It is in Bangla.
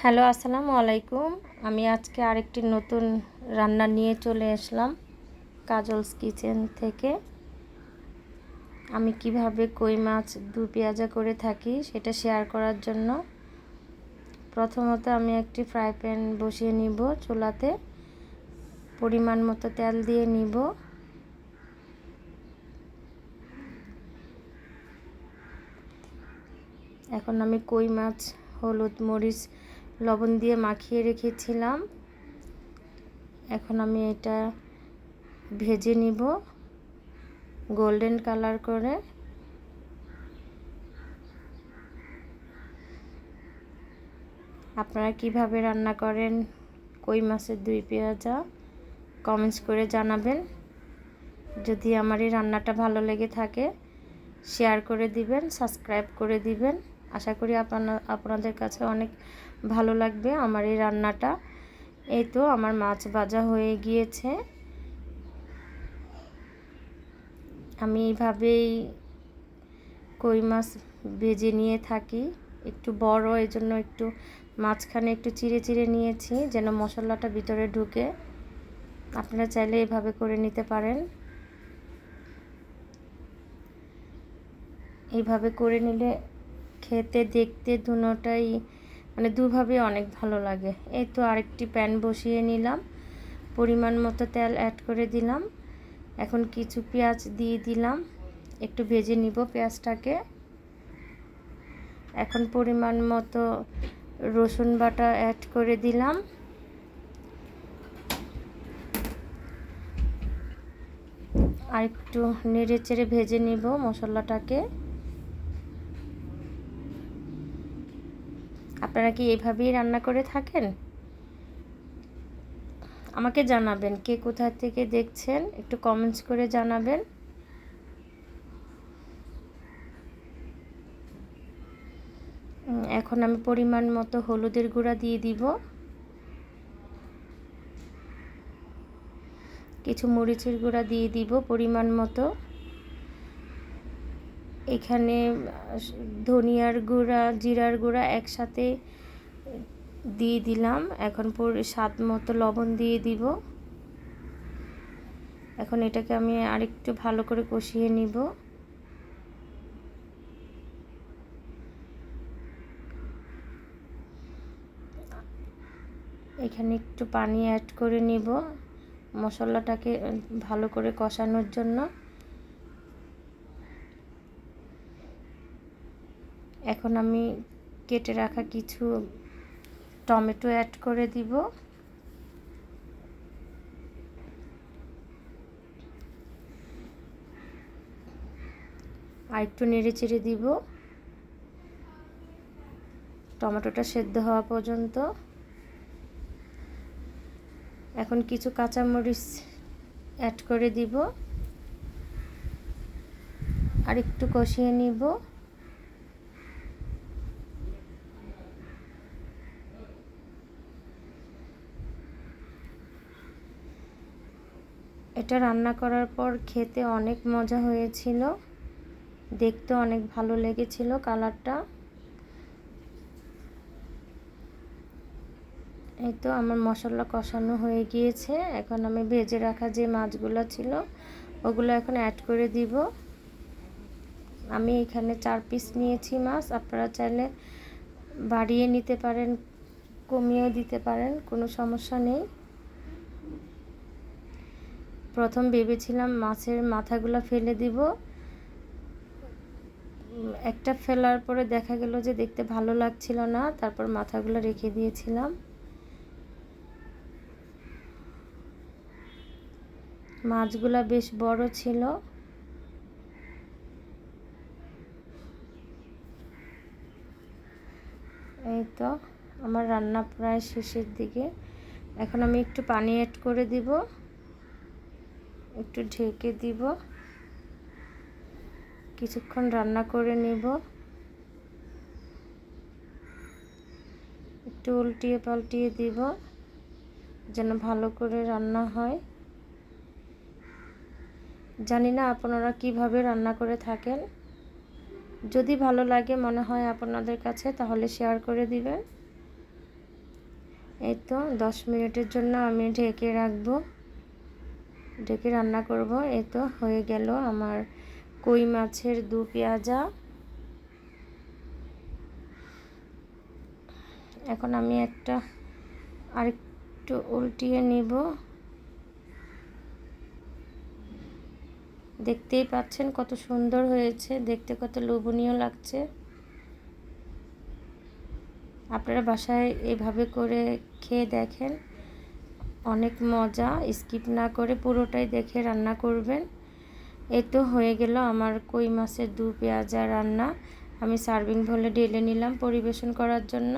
হ্যালো, আসসালামু আলাইকুম। আমি আজকে আরেকটি নতুন রান্না নিয়ে চলে আসলাম কাজলস কিচেন থেকে। আমি কিভাবে কই মাছ দু পেঁয়াজা করে থাকি সেটা শেয়ার করার জন্য প্রথমত আমি একটি ফ্রাই প্যান বসিয়ে নিব চুলাতে। পরিমাণ মতো তেল দিয়ে নিব। এখন আমি কই মাছ হলুদ মরিচ লবণ দিয়ে মাখিয়ে রেখেছিলাম। এখন আমি এটা ভেজে নিব গোল্ডেন কালার করে। আপনারা কিভাবে রান্না করেন কই মাছের দুই পেঁয়াজা কমেন্টস করে জানাবেন। যদি আমার এই রান্নাটা ভালো লেগে থাকে শেয়ার করে দিবেন, সাবস্ক্রাইব করে দিবেন। আশা করি আপনাদের কাছে অনেক ভালো লাগবে আমার এই রান্নাটা। এই তো আমার মাছ ভাজা হয়ে গিয়েছে। আমি এইভাবেই কই মাছ ভেজে নিয়ে থাকি। একটু বড়, এই জন্য একটু মাঝখানে একটু চিড়ে চিড়ে নিয়েছি যেন মশলাটা ভিতরে ঢুকে। আপনারা চাইলে এইভাবে করে নিতে পারেন। এইভাবে করে নিলে খেতে দেখতে দুটোটাই দুভাবে অনেক ভালো লাগে। এই তো আরেকটি প্যান বসিয়ে নিলাম, পরিমাণ মতো তেল অ্যাড করে দিলাম। এখন কিছু পেঁয়াজ দিয়ে দিলাম, একটু ভেজে নিব পেঁয়াজটাকে। এখন পরিমাণ মতো রসুন বাটা অ্যাড করে দিলাম। আর একটু নেড়ে চেড়ে ভেজে নিব মশলাটাকে। আপনারা কি এইভাবেই রান্না করে থাকেন? আমাকে জানাবেন কে কোথা থেকে দেখছেন, একটু কমেন্টস করে জানাবেন। এখন আমি পরিমাণ মতো হলুদের গুঁড়া দিয়ে দিব, কিছু মরিচের গুঁড়া দিয়ে দিব পরিমাণ মতো। এখানে ধনিয়ার গুঁড়া জিরার গুঁড়া একসাথে দিয়ে দিলাম। এখন স্বাদ মতো লবণ দিয়ে দিব। এখন এটাকে আমি আরেকটু ভালো করে কষিয়ে নিব। এখানে একটু পানি অ্যাড করে নিব মশলাটাকে ভালো করে কষানোর জন্য। এখন আমি কেটে রাখা কিছু টমেটো অ্যাড করে দিব। আর একটু নেড়ে চেড়ে দিব টমেটোটা সেদ্ধ হওয়া পর্যন্ত। এখন কিছু কাঁচামরিচ অ্যাড করে দিব, আর একটু কষিয়ে নিব। এটা রান্না করার পর খেতে অনেক মজা হয়েছিল, দেখতে অনেক ভালো লেগেছিল কালারটা। এই তো আমার মশলা কষানো হয়ে গিয়েছে। এখন আমি ভেজে রাখা যে মাছগুলো ছিল ওগুলো এখন অ্যাড করে দিব। আমি এখানে 4 পিস নিয়েছি মাছ। আপনারা চাইলে বাড়িয়ে নিতে পারেন, কমিয়েও দিতে পারেন, কোনো সমস্যা নেই। প্রথম ভেবেছিলাম মাছের মাথাগুলো ফেলে দিব, একটা ফেলার পরে দেখা গেল যে দেখতে ভালো লাগছিল না, তারপর মাথাগুলো রেখে দিয়েছিলাম। মাছগুলো বেশ বড় ছিল। এই তো আমার রান্না প্রায় শেষের দিকে। এখন আমি একটু পানি অ্যাড করে দিব, একটু ঢেকে দিব, কিছুক্ষণ রান্না করে নিব। একটু উল্টিয়ে পাল্টিয়ে দিব যেন ভালো করে রান্না হয়। জানি না আপনারা কিভাবে রান্না করে থাকেন। যদি ভালো লাগে মনে হয় আপনাদের কাছে তাহলে শেয়ার করে দিবেন। এই তো 10 মিনিটের জন্য আমি ঢেকে রাখবো, ঢেকে রান্না করব। এই তো হয়ে গেল আমার কই মাছের দু পেঁয়াজা। এখন আমি আরেকটু উল্টিয়ে নিব। দেখতেই পাচ্ছেন কত সুন্দর হয়েছে, দেখতে কত লোভনীয় লাগছে। আপনারা বাসায় এভাবে করে খেয়ে দেখেন, অনেক মজা। স্কিপ না করে পুরোটাই দেখে রান্না করবেন। এই তো হয়ে গেল আমার কই মাছের দু পেঁয়াজা রান্না। আমি সার্ভিং বলে ঢেলে নিলাম পরিবেশন করার জন্য।